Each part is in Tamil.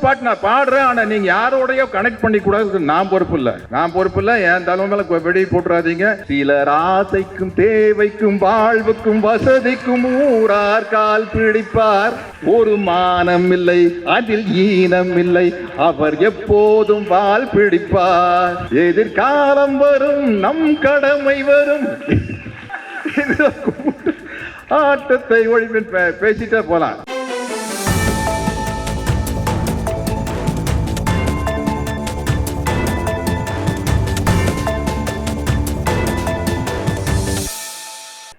பாட்டு நான் பாடுறேன், ஆனா நீங்க யாரோடய கனெக்ட் பண்ணி கூடாது. நான் பொறுப்பு இல்ல. என் தலைமையில வெடி போட்டுறாதீங்க. சிலர் ஆசைக்கும் தேவைக்கும் வாழ்வுக்கும் வசதிக்கும் ஊரார் கால் பிடிப்பார். ஒரு மானம் இல்லை, அதில் ஈனம் இல்லை, அவர் எப்போதும் வால் பிடிப்பார். எதிர்காலம் வரும், நம் கடமை வரும், ஆட்டத்தை ஒழிப்பின் பேசிட்டே போலாம்.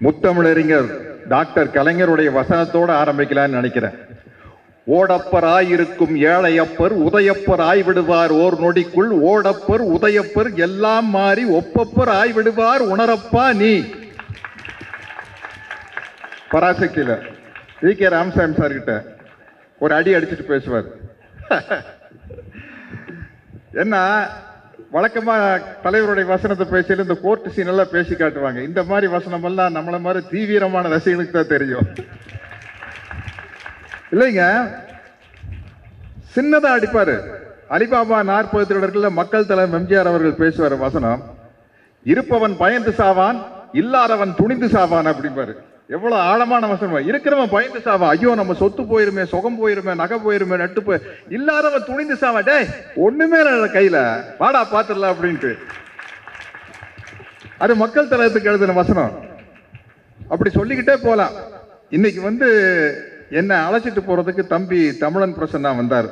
முத்தமிழறிஞர் டாக்டர் கலைஞருடைய வசனத்தோடு ஆரம்பிக்கலான்னு நினைக்கிறேன். ஓடப்பராயிருக்கும் ஏழையப்பர் உதயப்பர் ஆய்விடுவார் ஓர் நொடிக்குள். ஓடப்பர் உதயப்பர் எல்லாம் மாறி ஒப்பப்பர் ஆய்விடுவார் உணரப்பா நீ. பராசக்தியில வி.கே. ராமசாமி சார் கிட்ட ஒரு அடி அடிச்சுட்டு பேசுவார். என்ன வழக்கமா தலைவருடைய வசனத்தை பேசிட்டு இந்த கோர்ட் சீன் எல்லாம் பேசி காட்டுவாங்க. இந்த மாதிரி வசனம் எல்லாம் நம்மள மாதிரி தீவிரமான ரசிகனுக்கு தான் தெரியும். இல்லைங்க, சின்னதா அடிப்பாரு. அலிபாபா 40 திருடர்கள மக்கள் தலைவர் எம்ஜிஆர் அவர்கள் பேசுவார் வசனம். இருப்பவன் பயந்து சாவான், இல்லாதவன் துணிந்து சாவான் அப்படிம்பாரு. எவ்வளவு ஆழமான வசனம். இருக்கிறவன் பயந்து சாவான், ஐயோ நம்ம சொத்து போயிருமே, சுகம் போயிருமே, நகை போயிருமே, நட்டு போய். இல்லாதவன் துணிந்து சாவான், டே ஒண்ணுமே கையில வாடா பாத்துடலாம் அப்படின்ட்டு. அது மக்கள் தலைவத்துக்கு எழுதின வசனம். அப்படி சொல்லிக்கிட்டே போலாம். இன்னைக்கு என்ன அழைச்சிட்டு போறதுக்கு தம்பி தமிழன் பிரசன்னா வந்தார்.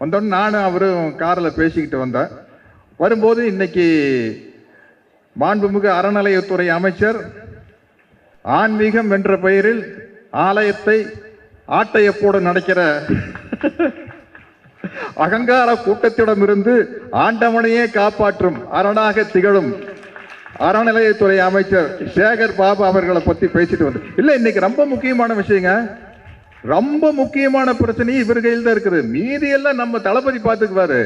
வந்தோன்னு நானும் அவரும் காரில் பேசிக்கிட்டு வந்தேன். வரும்போது இன்னைக்கு மாண்புமிகு அறநிலையத்துறை அமைச்சர் ஆன்மீகம் என்ற பெயரில் ஆலயத்தை ஆட்டையப்போடு நடக்கிற அகங்கார கூட்டத்திடமிருந்து ஆண்டவனையே காப்பாற்றும் அரணாக திகழும் அறநிலையத்துறை அமைச்சர் சேகர் பாபு அவர்களை பத்தி பேசிட்டு வந்து. இல்ல, இன்னைக்கு ரொம்ப முக்கியமான விஷயங்க. ரொம்ப முக்கியமான பிரச்சனை இவர் கையில் தான் இருக்குது. மீதி எல்லாம் நம்ம தளபதி பார்த்துக்குவாரு.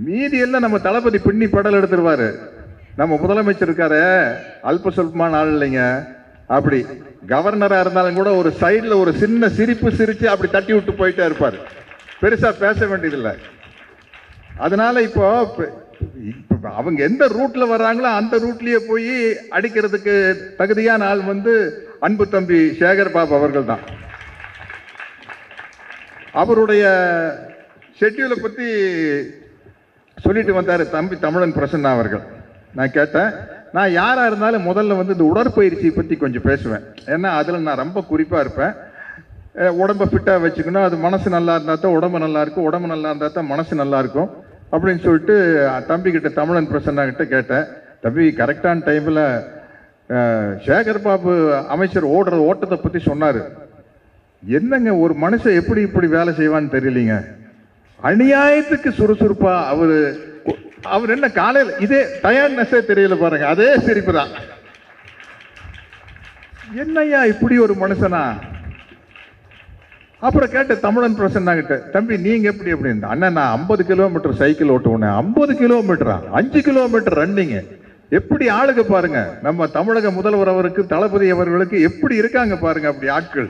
மீதி எல்லாம் நம்ம தளபதி பின்னி படல் எடுத்துருவாரு. நம்ம முதலமைச்சர் இருக்காரு, அல்ப சொல்பமான ஆள் இல்லைங்க. அப்படி கவர்னரா இருந்தாலும் கூட ஒரு சைட்ல ஒரு சின்ன சிரிப்பு சிரிச்சு அப்படி தட்டி விட்டு போயிட்டே இருப்பாரு. பெருசா பேச வேண்டியதில்லை. அதனால இப்போ அவங்க எந்த ரூட்ல வர்றாங்களோ அந்த ரூட்லயே போய் அடிக்கிறதுக்கு தகுதியான ஆள் அன்பு தம்பி சேகர் பாபு அவர்கள் தான். அவருடைய ஷெட்யூலை பத்தி சொல்லிட்டு வந்தாரு தம்பி தமிழன் பிரசன்னா அவர்கள். நான் கேட்டேன், நான் யாரா இருந்தாலும் முதல்ல இந்த உடற்பயிற்சியை பத்தி கொஞ்சம் பேசுவேன். ஏன்னா அதுல நான் ரொம்ப குறிப்பா இருப்பேன். உடம்ப ஃபிட்டா வச்சுக்கணும். அது மனசு நல்லா இருந்தா தான் உடம்பு நல்லா இருக்கும், உடம்பு நல்லா இருந்தா தான் மனசு நல்லா இருக்கும் அப்படின்னு சொல்லிட்டு தம்பி கிட்ட தமிழன் பிரசன்னா கிட்ட கேட்டேன். தம்பி கரெக்டான டைம்ல சேகர் பாபு அமைச்சர் ஓடுற ஓட்டத்தை பத்தி சொன்னாரு. என்னங்க ஒரு மனுஷன் எப்படி இப்படி வேலை செய்வான்னு தெரியலீங்க. அநியாயத்துக்கு சுறுசுறுப்பா அவர் என்ன காலையில் இதே டயர்ட்னஸே தெரியல பாருங்க, அதே சிரிப்பு தான். என்னையா இப்படி ஒரு மனுஷனா? அப்புறம் கேட்ட தமிழன் பிரசன்னா கிட்ட, தம்பி நீங்க எப்படி அப்படின்னு. அண்ணா நான் 50 கிலோமீட்டர் சைக்கிள் ஓட்டுவேன். 50 கிலோமீட்டரா? 5 கிலோமீட்டர் ரன்னிங். எப்படி ஆளுங்க பாருங்க. நம்ம தமிழக முதல்வர் அவருக்கு, தளபதி அவர்களுக்கு எப்படி இருக்காங்க பாருங்க அப்படி ஆட்கள்.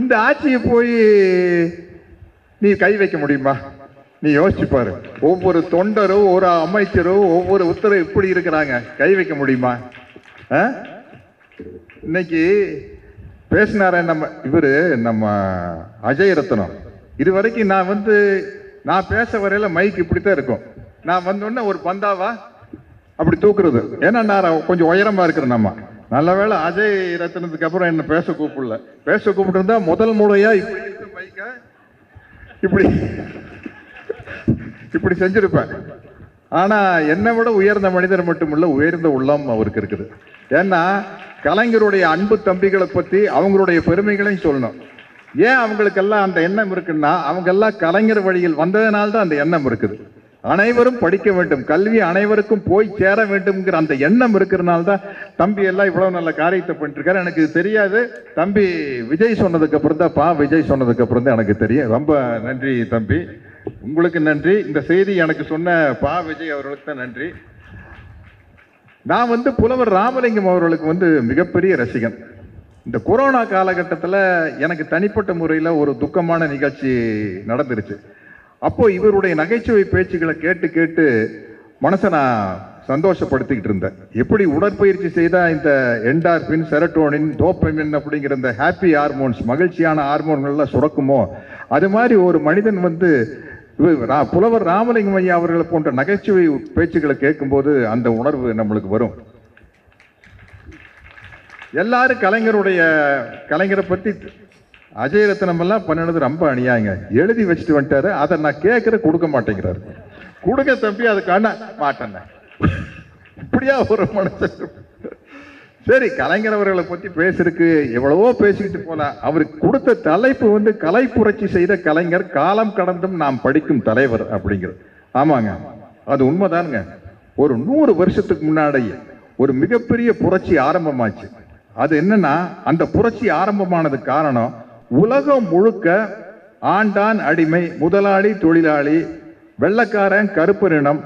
இந்த ஆட்சியை போய் நீ கை வைக்க முடியுமா? நீ யோசிச்சு பாரு. ஒவ்வொரு தொண்டரும் ஒரு அமைச்சரும் ஒவ்வொரு உத்தரவு இப்படி இருக்கிறாங்க, கை வைக்க முடியுமா? இன்னைக்கு பேசினார நம்ம அஜய் ரத்னம். இது வரைக்கும் நான் பேச வரையில மைக் இப்படித்தான் இருக்கும். நான் வந்தோடனே ஒரு பந்தாவா அப்படி தூக்குறது. ஏன்னா நான் கொஞ்சம் உயரமா இருக்கிறேன். நம்ம நல்ல வேளை அஜய் ரத்னத்துக்கு அப்புறம் என்ன பேச கூப்பிட்டு இருந்தா முதல் முறையா இப்படி மைக்க இப்படி செஞ்சிருப்பேன். ஆனா என்னை விட உயர்ந்த மனிதர் மட்டுமில்ல, உயர்ந்த உள்ளம் அவருக்கு இருக்குது. ஏன்னா கலைஞருடைய அன்பு தம்பிகளை பத்தி அவங்களுடைய பெருமைகளையும் சொல்லணும். ஏன் அவங்களுக்கெல்லாம் அந்த எண்ணம் இருக்குன்னா, அவங்க எல்லாம் கலைஞர் வழியில் வந்ததுனால்தான் அந்த எண்ணம் இருக்குது. அனைவரும் படிக்க வேண்டும், கல்வி அனைவருக்கும் போய் சேர வேண்டும்ங்கிற அந்த எண்ணம் இருக்கிறதுனால தான் தம்பி எல்லாம் இவ்வளவு நல்ல காரியத்தை பண்ணிட்டு இருக்காரு. எனக்கு தெரியாது, தம்பி விஜய் சொன்னதுக்கு அப்புறம் தான் விஜய் சொன்னதுக்கு அப்புறம் தான் எனக்கு தெரியும். ரொம்ப நன்றி தம்பி, உங்களுக்கு நன்றி. இந்த செய்தி எனக்கு சொன்ன விஜய் அவர்களுக்கு தான் நன்றி. நான் புலவர் ராமலிங்கம் அவர்களுக்கு மிகப்பெரிய ரசிகன். இந்த கொரோனா காலகட்டத்தில் எனக்கு தனிப்பட்ட முறையில் ஒரு துக்கமான நிகழ்ச்சி நடந்துருச்சு. அப்போ இவருடைய நகைச்சுவை பேச்சுகளை கேட்டு கேட்டு மனசை நான் சந்தோஷப்படுத்திக்கிட்டு இருந்தேன். எப்படி உடற்பயிற்சி செய்தால் இந்த என்டார்பின், செரட்டோனின், டோபமின் அப்படிங்கிற இந்த ஹாப்பி ஹார்மோன்ஸ், மகிழ்ச்சியான ஹார்மோன்கள்லாம் சுரக்குமோ, அது மாதிரி ஒரு மனிதன் வந்து புலவர் ராமலிங்கம் ஐயா அவர்களை போன்ற நகைச்சுவை பேச்சுக்களை கேட்கும்போது அந்த உணர்வு நம்மளுக்கு வரும். எல்லாரும் கலைஞரை பற்றி அஜயரத்னம் எல்லாம் பண்ணினது ரொம்ப அநியாயங்க. எழுதி வச்சுட்டு வந்துட்டாரு, அதை நான் கேட்கற கொடுக்க மாட்டேங்கிறாரு. கொடுக்க தம்பி அது காண மாட்டேன். இப்படியா ஒரு மனுஷன்? சரி, கலைஞர் அவர்களை பத்தி பேசுறதுக்கு எவ்வளவோ பேசிக்கிட்டு போலாம். அவருக்கு கொடுத்த தலைப்பு வந்து கலை புரட்சி செய்த கலைஞர், காலம் கடந்தும் நாம் படிக்கும் தலைவர் அப்படிங்கிறது. ஆமாங்க, அது உண்மைதானுங்க. ஒரு 100 வருஷத்துக்கு முன்னாடி ஒரு மிகப்பெரிய புரட்சி ஆரம்பமாச்சு. அது என்னன்னா, அந்த புரட்சி ஆரம்பமானது காரணம் உலகம் முழுக்க ஆண்டான் அடிமை, முதலாளி தொழிலாளி, வெள்ளக்காரன் கருப்பரினம்,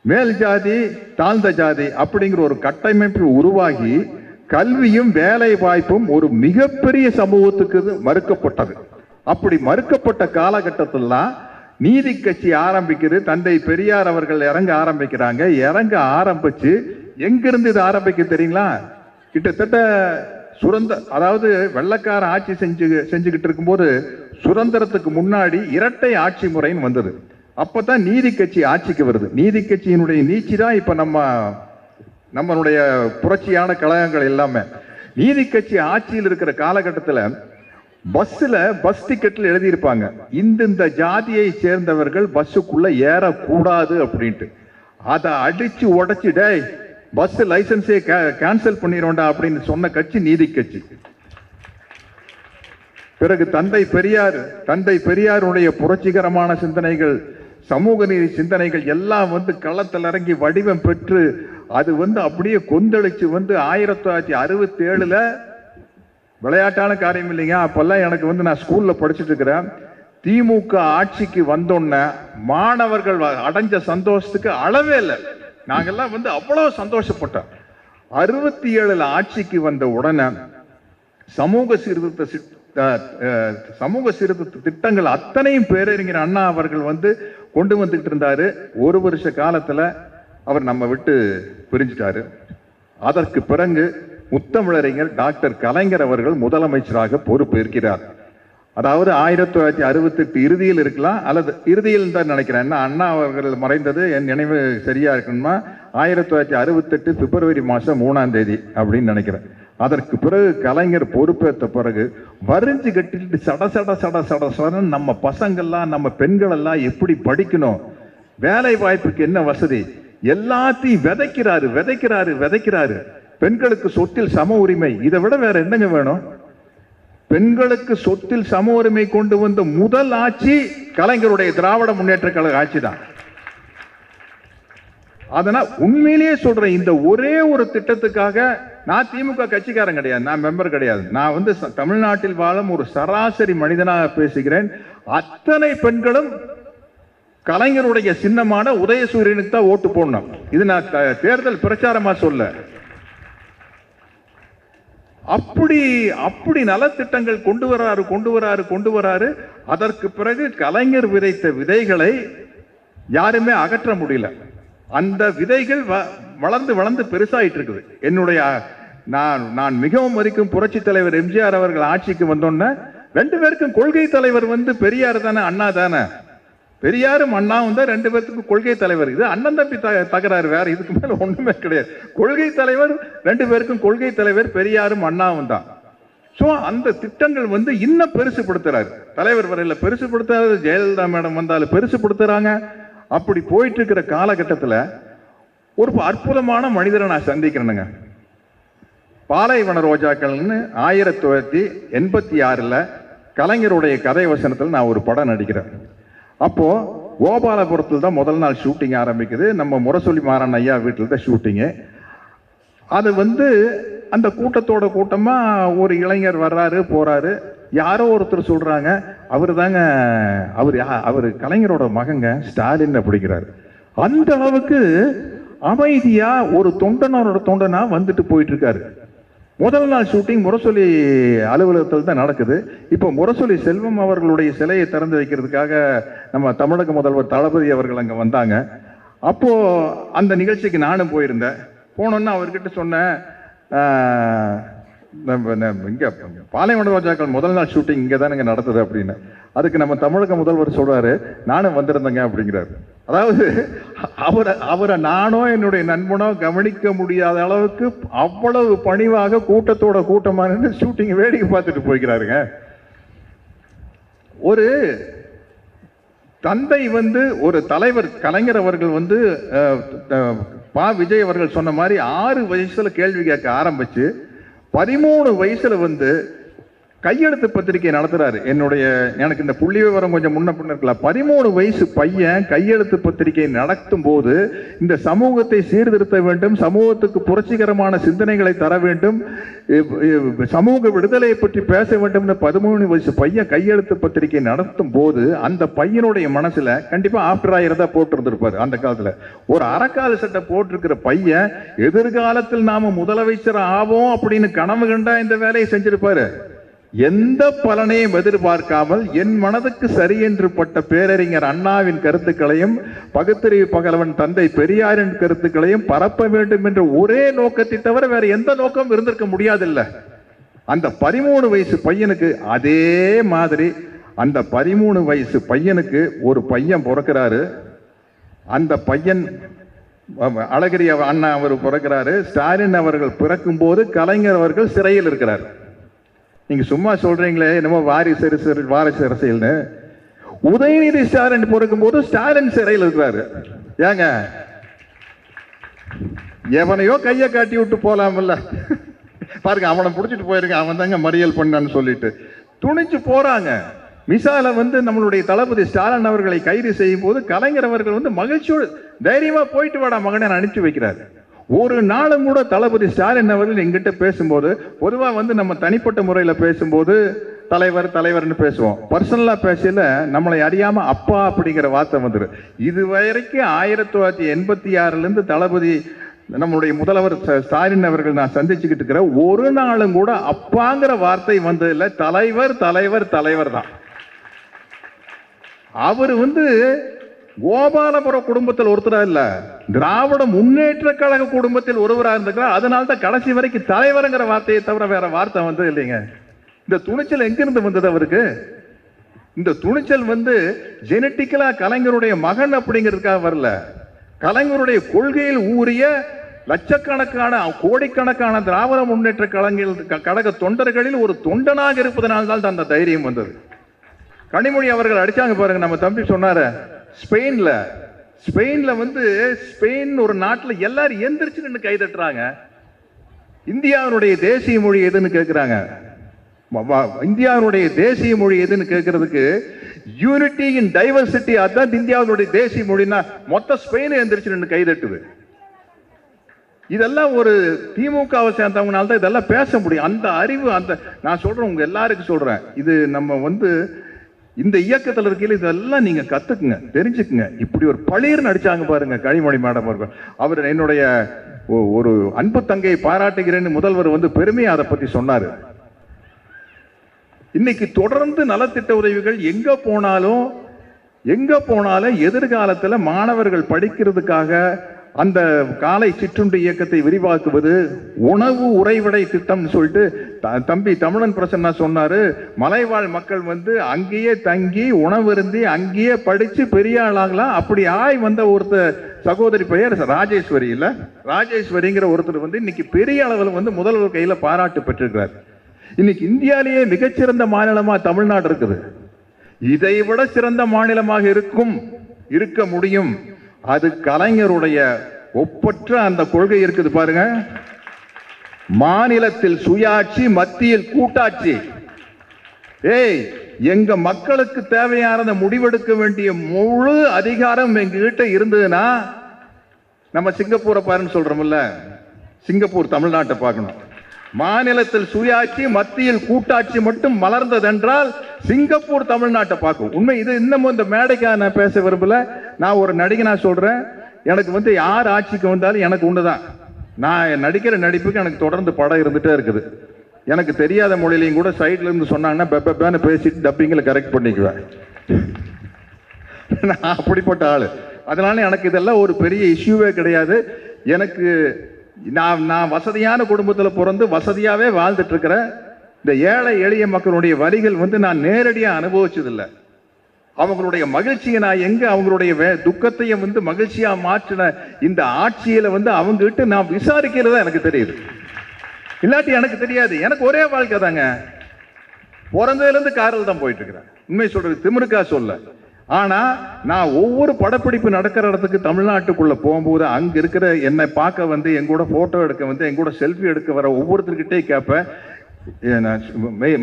மேல் ஜாதி தாழ்ந்த ஜாதி அப்படிங்கிற ஒரு கட்டமைப்பு உருவாகி கல்வியும் வேலை வாய்ப்பும் ஒரு மிகப்பெரிய சமூகத்துக்கு மறுக்கப்பட்டது. அப்படி மறுக்கப்பட்ட காலகட்டத்தில் நீதி கட்சி ஆரம்பிக்கிறது. தந்தை பெரியார் அவர்கள் இறங்க ஆரம்பிக்கிறாங்க. இறங்க ஆரம்பிச்சு எங்கிருந்து இது ஆரம்பிக்க தெரியுங்களா? கிட்டத்தட்ட அதாவது வெள்ளக்கார ஆட்சி செஞ்சுக்கிட்டு இருக்கும்போது சுதந்திரத்துக்கு முன்னாடி இரட்டை ஆட்சி முறைன்னு வந்தது. அப்பதான் நீதி கட்சி ஆட்சிக்கு வருது. நீதி கட்சியினுடைய நீச்சி தான் இப்ப நம்மளுடைய புரட்சியான கழகங்கள் எல்லாமே. நீதி கட்சி ஆட்சியில் இருக்கிற காலகட்டத்தில் பஸ் டிக்கெட்ல எழுதியிருப்பாங்க, இந்த ஜாதியை சேர்ந்தவர்கள் பஸ்ஸுக்குள்ள ஏறக்கூடாது அப்படின்ட்டு. அதை அடிச்சு உடைச்சு, டேய் பஸ் லைசன்ஸே கேன்சல் பண்ணிடும்டா அப்படின்னு சொன்ன கட்சி நீதி கட்சி. பிறகு தந்தை பெரியாருடைய புரட்சிகரமான சிந்தனைகள், சமூக நீதி சிந்தனைகள் எல்லாம் வந்து களத்தில் இறங்கி வடிவம் பெற்று அது வந்து அப்படியே கொந்தளிச்சு வந்து 1967 விளையாட்டான காரியம் இல்லைங்க. அப்பெல்லாம் எனக்கு வந்து நான் ஸ்கூல்ல படிச்சுட்டு இருக்கிறேன். திமுக ஆட்சிக்கு வந்தோன்ன மாணவர்கள் அடைஞ்ச சந்தோஷத்துக்கு அளவே இல்லை. நாங்கெல்லாம் வந்து அவ்வளவு சந்தோஷப்பட்டோம். 67 ஆட்சிக்கு வந்த உடனே சமூக சீர்திருத்த திட்டங்கள் அத்தனையும் பேரறிஞர் அண்ணா அவர்கள் வந்து கொண்டு வந்துகிட்டு இருந்தாரு. ஒரு வருஷ காலத்துல அவர் நம்ம விட்டு பிரிஞ்சிட்டாரு. அதற்கு பிறகு முத்தமிழறிஞர் டாக்டர் கலைஞர் அவர்கள் முதலமைச்சராக பொறுப்பேற்கிறார். அதாவது 1968 இறுதியில் இருக்கலாம், அல்லது இறுதியில் தான் நினைக்கிறேன். அண்ணா அவர்கள் மறைந்தது என் நினைவு சரியா இருக்கணுமா, 1968 பிப்ரவரி மாதம் 3ஆம் தேதி அப்படின்னு நினைக்கிறேன். அதற்கு பிறகு கலைஞர் பொறுப்பேற்ற பிறகு வரிஞ்சு கட்டிட்டு சட நம்ம பசங்கள்லாம், நம்ம பெண்கள் எல்லாம் எப்படி படிக்கணும், வேலை வாய்ப்புக்கு என்ன வசதி, எல்லாத்தையும் விதைக்கிறாரு. பெண்களுக்கு சொத்தில் சம உரிமை, இதை விட வேற என்னங்க வேணும்? பெண்களுக்கு சொத்தில் சம உரிமை கொண்டு வந்த முதல் ஆட்சி கலைஞருடைய திராவிட முன்னேற்ற கழக ஆட்சி தான். அதனால் உண்மையிலேயே சொல்றேன், இந்த ஒரே ஒரு திட்டத்துக்காக நான் திமுக கட்சிக்காரன் கிடையாது, நான் மெம்பர் கிடையாது. நான் வந்து தமிழ்நாட்டில் வாழும் ஒரு சராசரி மனிதனாக பேசுகிறேன். அத்தனை பெண்களும் கலைஞருடைய சின்னமான உதயசூரியனுக்கு தான் ஓட்டு போடணும். இது நான் தேர்தல் பிரச்சாரமா சொல்ல. அப்படி நலத்திட்டங்கள் கொண்டு வராரு. அதற்கு பிறகு கலைஞர் விதைத்த விதைகளை யாருமே அகற்ற முடியல. அந்த விதைகள் வளர்ந்து பெருசாயிட்டு இருக்குது. நான் மிகவும் மதிக்கும் புரட்சி தலைவர் எம்ஜிஆர் அவர்கள் ஆட்சிக்கு வந்தோன்ன 2 பேருக்கும் கொள்கை தலைவர் வந்து பெரியார் தானே, அண்ணா தானே. பெரியாரும் அண்ணாவும் தான் 2 பேருக்கும் கொள்கை தலைவர். இது அண்ணன் தம்பி தகராறு, வேற இதுக்கு மேல ஒண்ணுமே கிடையாது. கொள்கை தலைவர் 2 பேருக்கும் கொள்கை தலைவர் பெரியாரும் அண்ணாவும் தான். சோ அந்த திட்டங்கள் வந்து இன்னும் பெருசுப்படுத்துறாரு. தலைவர் வரையில பெருசுப்படுத்துறாரு, ஜெயலலிதா மேடம் வந்தாலும் பெருசுப்படுத்துறாங்க. அப்படி போயிட்டு இருக்கிற காலகட்டத்தில் ஒரு அற்புதமான மனிதரை நான் சந்திக்கிறேனுங்க. பாலைவன ரோஜாக்கள்னு 1986 கலைஞருடைய கதை வசனத்தில் நான் ஒரு படம் நடிக்கிறேன். அப்போ கோபாலபுரத்தில் தான் முதல் நாள் ஷூட்டிங் ஆரம்பிக்குது. நம்ம முரசொலி மாறன் ஐயா வீட்டில் தான் ஷூட்டிங்கு. அது வந்து அந்த கூட்டமா ஒரு இளைஞர் வர்றாரு போறாரு. யாரோ ஒருத்தர் சொல்றாங்க, அவர் கலைஞரோட மகங்க ஸ்டாலின் அப்படிங்கிறாரு. அந்த அளவுக்கு அமைதியா ஒரு தொண்டனா வந்துட்டு போயிட்டு இருக்காரு. முதல் நாள் ஷூட்டிங் முரசொலி அலுவலகத்தில் தான் நடக்குது. இப்போ முரசொலி செல்வம் அவர்களுடைய சிலையை திறந்து வைக்கிறதுக்காக நம்ம தமிழக முதல்வர் தளபதி அவர்கள் அங்கே வந்தாங்க. அப்போ அந்த நிகழ்ச்சிக்கு நானும் போயிருந்தேன். போனோன்னா அவர்கிட்ட சொன்னேன், இங்கே பாலைவன ரோஜாக்கள் முதல் நாள் ஷூட்டிங் இங்கே தானே நடத்துது அப்படின்னு. அதுக்கு நம்ம தமிழக முதல்வர் சொல்றாரு, நானும் வந்திருந்தேங்க அப்படிங்கிறாரு. அதாவது அவரை நானோ என்னுடைய நண்பனோ கவனிக்க முடியாத அளவுக்கு அவ்வளவு பணிவாக கூட்டத்தோட கூட்டமான ஷூட்டிங் வேடிக்கை பார்த்துட்டு போய்கிறாருங்க. ஒரு தந்தை ஒரு தலைவர் கலைஞர் அவர்கள் பா விஜய் அவர்கள் சொன்ன மாதிரி 6 வயசுல கேள்வி கேட்க ஆரம்பிச்சு 13 வயசுல கையெழுத்து பத்திரிகை நடத்துறாரு. எனக்கு இந்த புள்ளி விவரம் கொஞ்சம் முன்ன பின்ன இருக்கலாம். 13 வயசு பையன் கையெழுத்து பத்திரிகை நடத்தும் போது இந்த சமூகத்தை சீர்திருத்த வேண்டும், சமூகத்துக்கு புரட்சிகரமான சிந்தனைகளை தர வேண்டும், சமூக விடுதலையை பற்றி பேச வேண்டும். 13 வயசு பையன் கையெழுத்து பத்திரிகை நடத்தும் போது அந்த பையனுடைய மனசுல கண்டிப்பா ஆஃப்டர் ஆயிரம் தான் போட்டு இருந்திருப்பாரு. அந்த காலத்துல ஒரு அரைக்கால சட்டை போட்டிருக்கிற பையன் எதிர்காலத்தில் நாம முதலமைச்சர் ஆவோம் அப்படின்னு கனவு கண்டா இந்த வேலையை செஞ்சிருப்பாரு. எந்த பலனையும் எதிர்பார்க்காமல் என் மனதுக்கு சரி என்று பட்ட பேரறிஞர் அண்ணாவின் கருத்துக்களையும் பகுத்தறிவு பகலவன் தந்தை பெரியாரின் கருத்துக்களையும் பரப்ப வேண்டும் என்ற ஒரே நோக்கத்தை தவிர வேற எந்த நோக்கம் இருந்திருக்க முடியாதில்ல. அந்த 13 வயசு பையனுக்கு அதே மாதிரி அந்த 13 வயசு பையனுக்கு ஒரு பையன் பிறக்கிறாரு. அந்த பையன் அழகிரி அண்ணா அவர் பிறக்கிறாரு. ஸ்டாலின் அவர்கள் பிறக்கும் போது கலைஞர் அவர்கள் சிறையில் இருக்கிறார். நீங்க சும்மா சொல்றீங்களே என்னமோ வாரிசு அரசியல்னு. உதயநிதி ஸ்டாலின் பிறக்கும் போது ஸ்டாலின் சிறையில் இருக்கிறாரு. ஏங்க எவனையோ கையை காட்டி விட்டு போலாமல்ல. பாருங்க, அவனை பிடிச்சிட்டு போயிருங்க, அவன் தாங்க மறியல் பண்ணான்னு சொல்லிட்டு துணிச்சு போறாங்க. மிசால நம்மளுடைய தளபதி ஸ்டாலின் அவர்களை கைது செய்யும் போது கலைஞர் அவர்கள் மகிழ்ச்சியோடு தைரியமா போயிட்டு வாடா மகனை அனுப்பிச்சு வைக்கிறாரு. ஒரு நாளும் கூட தளபதி ஸ்டாலின் அவர்கள் எங்கிட்ட பேசும்போது பொதுவா நம்ம தனிப்பட்ட முறையில பேசும்போது தலைவர்னு பேசுவோம். பர்சனலா பேசல நம்மளை அறியாம அப்பா அப்படிங்கிற வார்த்தை வந்துடும். இது வரைக்கும் 1986 இருந்து தளபதி நம்முடைய முதல்வர் ஸ்டாலின் அவர்கள் நான் சந்திச்சுக்கிட்டு இருக்கிற ஒரு நாளும் கூட அப்பாங்கிற வார்த்தை வந்ததில்லை. தலைவர் தான். அவர் கோபாலபுரம் குடும்பத்தில் ஒருத்தரா இல்ல, திராவிட முன்னேற்ற கழக குடும்பத்தில் ஒருவராக இருந்திருக்கிறார். அதனால தான் கடைசி வரைக்கும் தலைவருங்கிற வார்த்தையை தவிர வேற வார்த்தை வந்தது இல்லைங்க. இந்த துணிச்சல் எங்கிருந்து வந்தது அவருக்கு? இந்த துணிச்சல் ஜெனட்டிக்கலா கலைஞருடைய மகன் அப்படிங்கிறதுக்காக வரல. கலைஞருடைய கொள்கையில் ஊறிய லட்சக்கணக்கான கோடிக்கணக்கான திராவிட முன்னேற்ற கழக தொண்டர்களில் ஒரு தொண்டனாக இருப்பதனால்தான் அந்த தைரியம் வந்தது. கனிமொழி அவர்கள் அடிச்சாங்க பாருங்க. நம்ம தம்பி சொன்னார ஸ்பெயின்ல ஸ்பெயின் ஒரு நாட்டில் எல்லாரும் எந்திரிச்சு நின்று கை தட்டுறாங்க. இந்தியாவுடைய தேசிய மொழி எதுன்னு கேட்கிறாங்க. இந்தியாவுடைய தேசிய மொழி எதுன்னு கேட்கறதுக்கு யூனிட்டி இன் டைவர்சிட்டி, அதான் இந்தியாவுடைய தேசிய மொழின்னா மொத்த ஸ்பெயின் எந்திரிச்சு நின்று கை தட்டுது. இதெல்லாம் ஒரு திமுகவை சேர்ந்தவங்கனால தான் இதெல்லாம் பேச முடியும். அந்த அறிவு நான் சொல்றேன், உங்க எல்லாருக்கும் சொல்றேன், இது நம்ம இந்த இயக்கத்தில் இருக்கையில் இதெல்லாம் நீங்க கத்துக்குங்க, தெரிஞ்சுக்குங்க. இப்படி ஒரு பளிர்னு அடிச்சாங்க பாருங்க கனிமொழி மேடம் அவர்கள். அவர் என்னுடைய ஒரு அன்பு தங்கையை பாராட்டுகிறேன்னு முதல்வர் பெருமையா அதை பத்தி சொன்னாரு. இன்னைக்கு தொடர்ந்து நலத்திட்ட உதவிகள் எங்க போனாலும் எதிர்காலத்தில் மாணவர்கள் படிக்கிறதுக்காக அந்த காலை சிற்றுண்டி இயக்கத்தை விரிவாக்குவது, உணவு உறைவிடை திட்டம் சொல்லிட்டு தம்பி தமிழன் பிரசன்னா சொன்னாரு. மலைவாழ் மக்கள் அங்கேயே தங்கி உணவு இருந்து அங்கேயே படிச்சு பெரிய ஆளாகலாம். அப்படி வந்த ஒருத்தர் சகோதரி பெயர் ராஜேஸ்வரி இல்ல, ராஜேஸ்வரிங்கிற ஒருத்தர் இன்னைக்கு பெரிய அளவில் முதல்வர் கையில பாராட்டு பெற்றிருக்கிறார். இன்னைக்கு இந்தியாலேயே மிகச்சிறந்த மாநிலமா தமிழ்நாடு இருக்குது. இதை விட சிறந்த மாநிலமாக இருக்க முடியும். அது கலைஞருடைய ஒப்பற்ற அந்த கொள்கை இருக்குது பாருங்க. மாநிலத்தில் சுயாட்சி, மத்தியில் கூட்டாட்சி. எங்க மக்களுக்கு தேவையான முடிவெடுக்க வேண்டிய முழு அதிகாரம் எங்ககிட்ட இருந்ததுன்னா, நம்ம சிங்கப்பூரை பாருன்னு சொல்றோம்ல, சிங்கப்பூர் தமிழ்நாட்டை பார்க்கணும். மாநிலத்தில் சுயாட்சி, மத்தியில் கூட்டாட்சி மட்டும் மலர்ந்ததென்றால் சிங்கப்பூர் தமிழ்நாட்டை பார்க்கும். உண்மை இது. இன்னமும் இந்த மேடைக்காக நான் பேச விரும்பல. நான் ஒரு நடிகனா சொல்றேன், எனக்கு யார் ஆட்சிக்கு வந்தாலும் எனக்கு ஒண்ணுதான். நான் நடிக்கிற நடிப்புக்கு எனக்கு தொடர்ந்து படம் இருந்துட்டே இருக்குது. எனக்கு தெரியாத மொழியிலையும் கூட சைட்ல இருந்து சொன்னாங்கன்னா பெப்பேன்னு பேசிட்டு டப்பிங்கில் கரெக்ட் பண்ணிக்குவேன். நான் அப்படிப்பட்ட ஆளு. அதனால எனக்கு இதெல்லாம் ஒரு பெரிய இஷ்யூவே கிடையாது. எனக்கு நான் வசதியான குடும்பத்தில் பிறந்து வசதியாகவே வாழ்ந்துட்டு இருக்கிறேன். இந்த ஏழை எளிய மக்களுடைய வரிகள் நான் நேரடியாக அனுபவிச்சதில்லை. அவங்களுடைய மகிழ்ச்சியை நான் எங்க அவங்களுடைய துக்கத்தையும் மகிழ்ச்சியா மாற்றின இந்த ஆட்சியில அவங்க கிட்ட நான் விசாரிக்கிறதா எனக்கு தெரியுது. இல்லாட்டி எனக்கு தெரியாது. எனக்கு ஒரே வாழ்க்கை தாங்க. பிறந்ததுல இருந்து காரில் தான் போயிட்டு இருக்கிறேன். உண்மை சொல்றது திமிருக்கா சொல்ல. ஆனா நான் ஒவ்வொரு படப்பிடிப்பு நடக்கிற இடத்துக்கு தமிழ்நாட்டுக்குள்ள போகும்போது அங்க இருக்கிற என்னை பார்க்க எங்கூட போட்டோ எடுக்க எங்கூட செல்ஃபி எடுக்க வர ஒவ்வொருத்தருக்கிட்டே கேட்பேன்,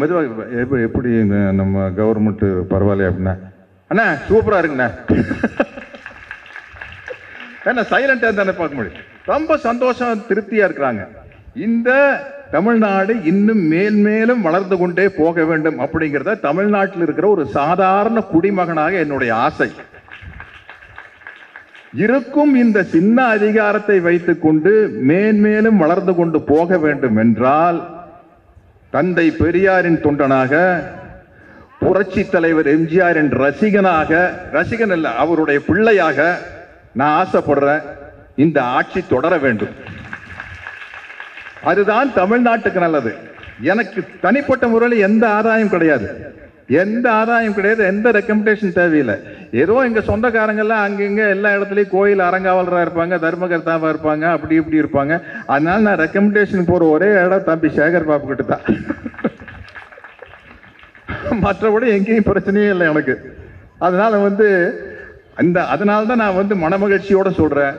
மெதுவாக எப்படி நம்ம கவர்மெண்ட் பரவாயில்ல அப்படின்னா, அண்ணா சூப்பரா இருக்குண்ணா. என்ன சைலண்டா தானே பார்க்க முடியும். ரொம்ப சந்தோஷம் திருப்தியா இருக்கிறாங்க. இந்த தமிழ்நாடு இன்னும் மேன்மேலும் வளர்ந்து கொண்டே போக வேண்டும் அப்படிங்கிறத தமிழ்நாட்டில் இருக்கிற ஒரு சாதாரண குடிமகனாக என்னுடைய ஆசை. இருக்கும் இந்த சின்ன அதிகாரத்தை வைத்துக் கொண்டு மேன்மேலும் வளர்ந்து கொண்டு போக வேண்டும் என்றால் தந்தை பெரியாரின் தொண்டனாக, புரட்சி தலைவர் எம்ஜிஆரின் ரசிகனாக, ரசிகன் அல்ல அவருடைய பிள்ளையாக நான் ஆசைப்படுறேன். இந்த ஆட்சி தொடர வேண்டும். அதுதான் தமிழ்நாட்டுக்கு நல்லது. எனக்கு தனிப்பட்ட முறையில் எந்த ஆதாயம் கிடையாது, எந்த ரெக்கமெண்டேஷன் தேவையில்லை. ஏதோ எங்க சொந்தக்காரங்கெல்லாம் அங்கங்க எல்லா இடத்துலயும் கோயில் அரங்காவலரா இருப்பாங்க, தர்மகர்த்தாவா இருப்பாங்க, அப்படி இப்படி இருப்பாங்க. அதனால நான் ரெக்கமெண்டேஷன் போற ஒரே இடம் தம்பி சேகர் பாபு கிட்ட தான். மற்றபடி எங்கேயும் பிரச்சனையே இல்லை எனக்கு. அதனால அதனால்தான் நான் மனமகிழ்ச்சியோட சொல்றேன்.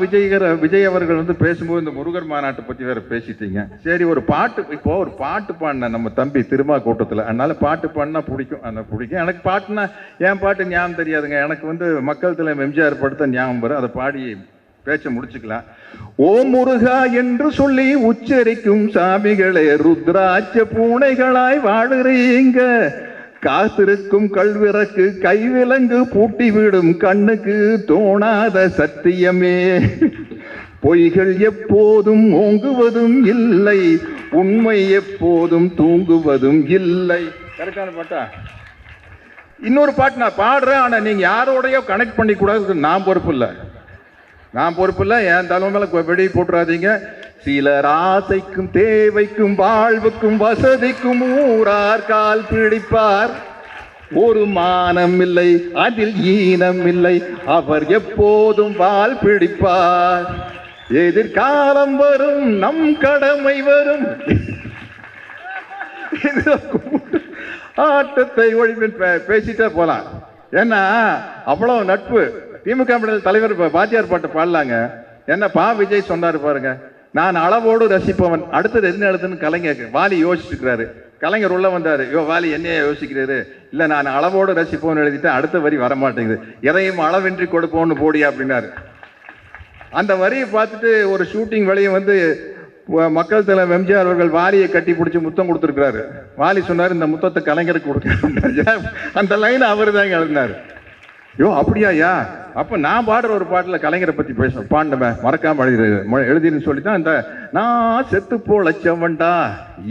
விஜய் அவர்கள் பேசும்போது இந்த முருகர் மாநாட்டை பத்தி வேற பேசிட்டீங்க. சரி, ஒரு பாட்டு பாடின நம்ம தம்பி திருமா கூட்டத்தில். அதனால பாட்டு பாடினா பிடிக்கும். எனக்கு பாட்டுனா என் பாட்டு ஞாபகம் தெரியாதுங்க. எனக்கு மக்கள் தலைவர் எம்ஜிஆர் படுத்த ஞாபகம் வரும். அதை பாடி பேச்ச முடிச்சுக்கலாம். ஓம் முருகா என்று சொல்லி உச்சரிக்கும் சாமிகளே, ருத்ராட்ச பூனைகளாய் வாழுறீங்க. காத்திருக்கும் கல்விறக்கு கைவிலங்கு பூட்டி விடும் கண்ணுக்கு தோணாத சத்தியமே. பொய்கள் எப்போதும் ஓங்குவதும் இல்லை, உண்மை எப்போதும் தூங்குவதும் இல்லை. கரெக்டான பாட்டா? இன்னொரு பாட்டு நான் பாடுறேன். ஆனா நீங்க யாரோடையோ கனெக்ட் பண்ணி கூடாது. நான் பொறுப்பு இல்லை. என் தலை மேல வெடி போட்டுறாதீங்க. சிலர் ஆசைக்கும் தேவைக்கும் வாழ்வுக்கும் வசதிக்கும் ஊரார் கால் பிடிப்பார். ஒரு மானம் இல்லை, அதில் ஈனம் இல்லை, அவர் எப்போதும் வால் பிடிப்பார். எதிர்காலம் வரும், நம் கடமை வரும். ஆட்டத்தை ஒழிப்பின் பேசிட்டே போலாம். ஏன்னா அவ்வளவு நட்பு. திமுக தலைவர் பாஜியார் பாட்டு பாடலாங்க. என்ன விஜய் சொன்னாரு பாருங்க, நான் அளவோடு ரசிப்பவன். அடுத்தது என்ன எழுதுன்னு கலைஞர் வாலி யோசிச்சுக்கிறாரு. கலைஞர் உள்ள வந்தாரு, வாலி என்னைய யோசிக்கிறாரு. இல்ல நான் அளவோடு ரசிப்பவன் எழுதிட்டு அடுத்த வரி வரமாட்டேங்குது. எதையும் அளவின்றி கொடுப்போம்னு போடியா அப்படின்னாரு. அந்த வரியை பார்த்துட்டு ஒரு ஷூட்டிங் வெளியே மக்கள் தலைவர் எம்ஜிஆர் அவர்கள் வாலியை கட்டி பிடிச்சி முத்தம் கொடுத்துருக்கிறாரு. வாலி சொன்னாரு, இந்த முத்தத்தை கலைஞருக்கு கொடுக்க. அந்த லைன் அவரு தாங்க எழுதினாரு. அப்படியா? அப்ப நான் பாடுற ஒரு பாட்டுல கலைஞரை பத்தி பேசணும், பாண்டமே மறக்காம எழுதின்னு சொல்லித்தான் இந்த நான் செத்து போலச்சவன்டா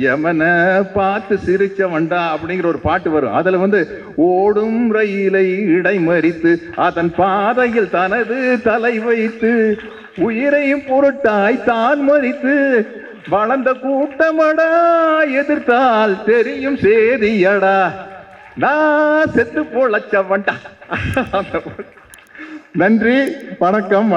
யமனை பார்த்து சிரிச்சவன்டா அப்படிங்கிற ஒரு பாட்டு வரும். அதுல ஓடும் ரயிலை இடைமறித்து அதன் பாதையில் தனது தலை வைத்து உயிரையும் பொருட்டாய் தான் மறித்து வளர்ந்த கூட்டமடா எதிர்த்தால் தெரியும் சேதியடா நான் செத்து போலச்சவன்டா. நன்றி, வணக்கம்.